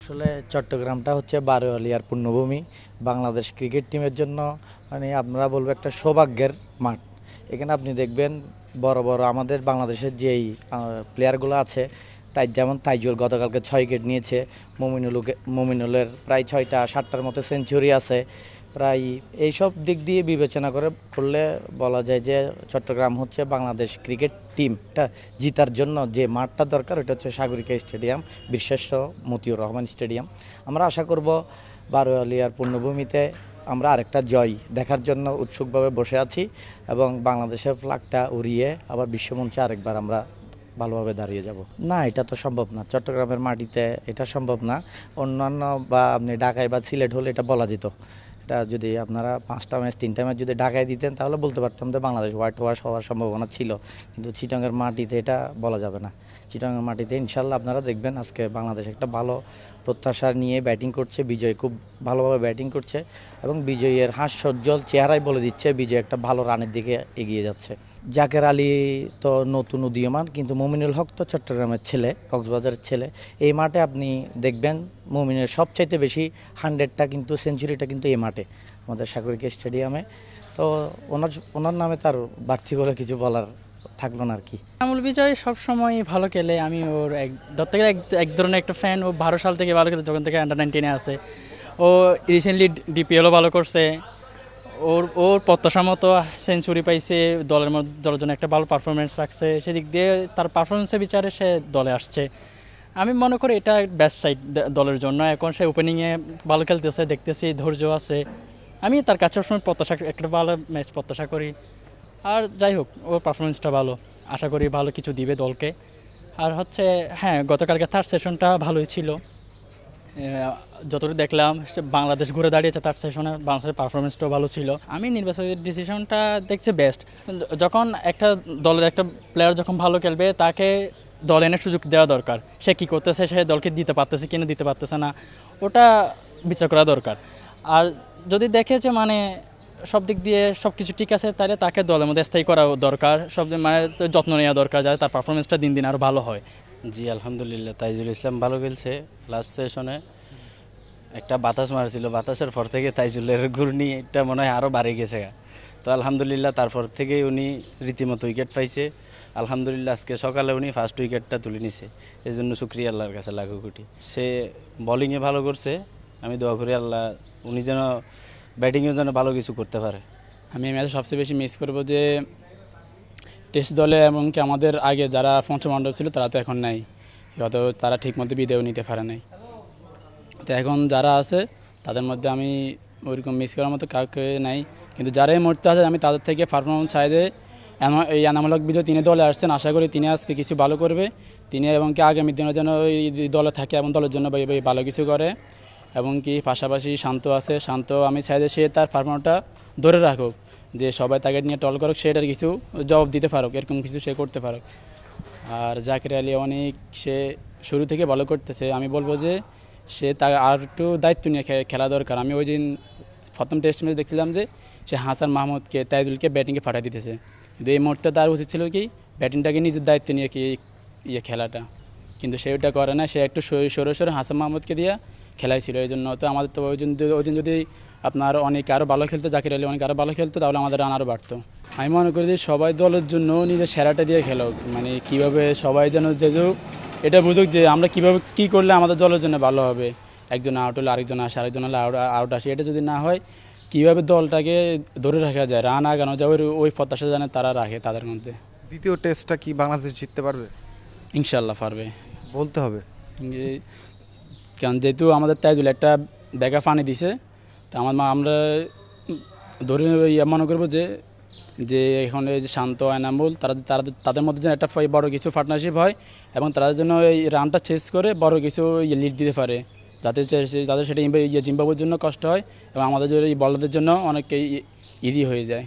আসলে চট্টগ্রামটা হচ্ছে বারোয়ালিয়ার পুণ্যভূমি। বাংলাদেশ ক্রিকেট টিমের জন্য মানে আপনারা বলবো একটা সৌভাগ্যের মাঠ। এখানে আপনি দেখবেন বড় বড় আমাদের বাংলাদেশের যেই প্লেয়ারগুলো আছে, তাই যেমন তাইজুল গতকালকে 6 উইকেট নিয়েছে। মমিনুলের প্রায় 6টা 7টার মতো সেঞ্চুরি আছে প্রায়। এইসব দিক দিয়ে বিবেচনা করলে বলা যায় যে চট্টগ্রাম হচ্ছে বাংলাদেশ ক্রিকেট টিমটা জিতার জন্য যে মাঠটা দরকার ওটা হচ্ছে সাগরিকা স্টেডিয়াম, বীরশ্রেষ্ঠ মতিউর রহমান স্টেডিয়াম। আমরা আশা করব বারোয়ালিয়ার পূর্ণভূমিতে আমরা আরেকটা জয় দেখার জন্য উৎসুকভাবে বসে আছি এবং বাংলাদেশের ফ্ল্যাগটা উড়িয়ে আবার বিশ্বমঞ্চে আরেকবার আমরা ভালোভাবে দাঁড়িয়ে যাব। না, এটা তো সম্ভব না, চট্টগ্রামের মাটিতে এটা সম্ভব না। অন্যান্য বা আপনি ঢাকায় বা সিলেট হলে এটা বলা যেত। এটা যদি আপনারা 5টা ম্যাচ 3টা ম্যাচ যদি ঢাকায় দিতেন তাহলে বলতে পারতাম যে বাংলাদেশ হোয়াইট ওয়াশ হওয়ার সম্ভাবনা ছিল, কিন্তু চিটাগাংয়ের মাটিতে এটা বলা যাবে না। চিটাগাংয়ের মাটিতে ইনশাল্লাহ আপনারা দেখবেন আজকে বাংলাদেশ একটা ভালো প্রত্যাশা নিয়ে ব্যাটিং করছে। বিজয় খুব ভালোভাবে ব্যাটিং করছে এবং বিজয়ের হাস্যোজ্জ্বল চেহারাই বলে দিচ্ছে বিজয় একটা ভালো রানের দিকে এগিয়ে যাচ্ছে। জাকের আলী তো নতুন উদীয়মান, কিন্তু মমিনুল হক তো চট্টগ্রামের ছেলে, কক্সবাজারের ছেলে। এই মাঠে আপনি দেখবেন মমিনের সবচাইতে বেশি 100টা কিন্তু সেঞ্চুরিটা কিন্তু এই মাঠে আমাদের সাগরিকা স্টেডিয়ামে। তো ওনার নামে তার বাড়তি করে কিছু বলার থাকলো না আর কি। আমুল বিজয় সবসময় ভালো খেলে, আমি ওর ধরতে গেলে এক ধরনের একটা ফ্যান। ও 12 সাল থেকে ভালো খেলে, যখন থেকে আন্ডার 19-এ আছে। ও রিসেন্টলি ডিপিএলও ভালো করছে। ওর প্রত্যাশা মতো সেঞ্চুরি পাইছে, দলের জন্য একটা ভালো পারফরমেন্স রাখছে। সেদিক দিয়ে তার পারফরমেন্সের বিচারে সে দলে আসছে। আমি মনে করি এটা বেস্ট সাইড দলের জন্য। এখন সে ওপেনিংয়ে ভালো খেলতেছে, দেখতেছি ধৈর্য আছে। আমি তার কাছে সবসময় একটা ভালো ম্যাচ প্রত্যাশা করি। আর যাই হোক, ওর পারফরমেন্সটা ভালো, আশা করি ভালো কিছু দিবে দলকে। আর হচ্ছে হ্যাঁ, গতকালকে থার্ড সেশনটা ভালোই ছিল। যতটুকু দেখলাম বাংলাদেশ ঘুরে দাঁড়িয়েছে থার্ড সেশনে, বাংলাদেশের পারফরমেন্সটাও ভালো ছিল। আমি নির্বাচনের ডিসিশনটা দেখছি বেস্ট। যখন একটা দলের একটা প্লেয়ার যখন ভালো খেলবে তাকে দল এনে সুযোগ দেওয়া দরকার। সে কী করতেছে, সে দলকে দিতে পারতেছে কিনা দিতে পারতেছে না, ওটা বিচার করা দরকার। আর যদি দেখে যে মানে সব দিক দিয়ে সব কিছু ঠিক আছে, তাহলে তাকে দলের মধ্যে স্থায়ী করা দরকার। সব মানে যত্ন নেওয়া দরকার, যাতে তার পারফরমেন্সটা দিন দিন আরও ভালো হয়। জি আলহামদুলিল্লাহ, তাইজুল ইসলাম ভালো খেলছে। লাস্ট সেশনে একটা বাতাস মারছিল, বাতাসের পর থেকে তাইজুলের ঘূর্ণিটা মনে হয় আরও বাড়ে গেছে। তো আলহামদুলিল্লাহ তারপর থেকেই উনি রীতিমতো উইকেট পাইছে। আলহামদুলিল্লাহ আজকে সকালে উনি ফার্স্ট উইকেটটা তুলে নিছে, এই জন্য শুক্রিয়া আল্লাহর কাছে লাখো কোটি। সে বোলিংয়ে ভালো করছে, আমি দোয়া করি আল্লাহ উনি যেন ব্যাটিংয়েও যেন ভালো কিছু করতে পারে। আমি ম্যাচে সবচেয়ে বেশি মিস করবো যে টেস্ট দলে এমনকি আমাদের আগে যারা পঞ্চম মণ্ডপ ছিল তারা তো এখন নাই, হয়তো তারা ঠিকমতো বিদেও নিতে পারে নাই। তো এখন যারা আছে তাদের মধ্যে আমি ওইরকম মিস করার মতো কাউকে নাই, কিন্তু যারা এই মুহূর্তে আছে আমি তাদের থেকে পারফরমেন্স চাইলে এই এনামূলক বিজয় তিনি দলে আসছেন, আশা করি তিনি আজকে কিছু ভালো করবে। তিনি এবং কি আগামী দিনের জন্য এই দলে থাকে এবং দলের জন্য ভালো কিছু করে। এবং কি পাশাপাশি শান্ত আছে, শান্ত আমি চাই যে সে তার পারফরমেন্সটা ধরে রাখুক, যে সবাই তাকে নিয়ে টল করুক, সেটার কিছু জবাব দিতে পারুক, এরকম কিছু সে করতে পারুক। আর জাকির আলী অনেক সে শুরু থেকে ভালো করতেছে, আমি বলবো যে সে তার আর একটু দায়িত্ব নিয়ে খেলা দরকার। আমি ওই দিন প্রথম টেস্ট ম্যাচ দেখছিলাম যে সে হাসান মাহমুদকে তাইজুলকে ব্যাটিংয়ে পাঠিয়ে দিতেছে, কিন্তু এই মুহূর্তে তার উচিত ছিল কি ব্যাটিংটাকে নিজের দায়িত্ব নিয়ে কি খেলাটা, কিন্তু সে ওটা করে না। সে একটু সরে সরে হাসান মাহমুদকে দিয়ে খেলাইছিল। এই জন্য তো আমাদের তো ওই দিন যদি আপনার অনেক আরও ভালো খেলতো, জাকির আলী অনেক আরও ভালো খেলতো, তাহলে আমাদের রান আরও বাড়তো। আমি মনে করি যে সবাই দলের জন্য নিজের সেরাটা দিয়ে খেলোক, মানে কীভাবে সবাই যেন এটা বুঝুক যে আমরা কীভাবে কী করলে আমাদের দলের জন্য ভালো হবে। একজন আউট হলে আরেকজন আসে, আরেকজন হলে আউট আসে, এটা যদি না হয় কীভাবে দলটাকে ধরে রাখা যায়, রান আগানো যায়, ওই প্রত্যাশা জানে তারা রাখে তাদের মধ্যে। দ্বিতীয় টেস্টটা কি বাংলাদেশ জিততে পারবে? ইনশাল্লাহ পারবে বলতে হবে, কারণ যেহেতু আমাদের তাইজুল একটা ব্যাগা পানি দিছে, তা আমরা ধরে মনে করবো যে এখন এই যে শান্ত এনামুল তাদের মধ্যে যেন একটা বড় কিছু পার্টনারশিপ হয় এবং তারা যেন এই রানটা চেস করে বড় কিছু লিড দিতে পারে, যাতে সেটা জিম্বাবুয়ের জন্য কষ্ট হয় এবং আমাদের এই বলারদের জন্য অনেক ইজি হয়ে যায়।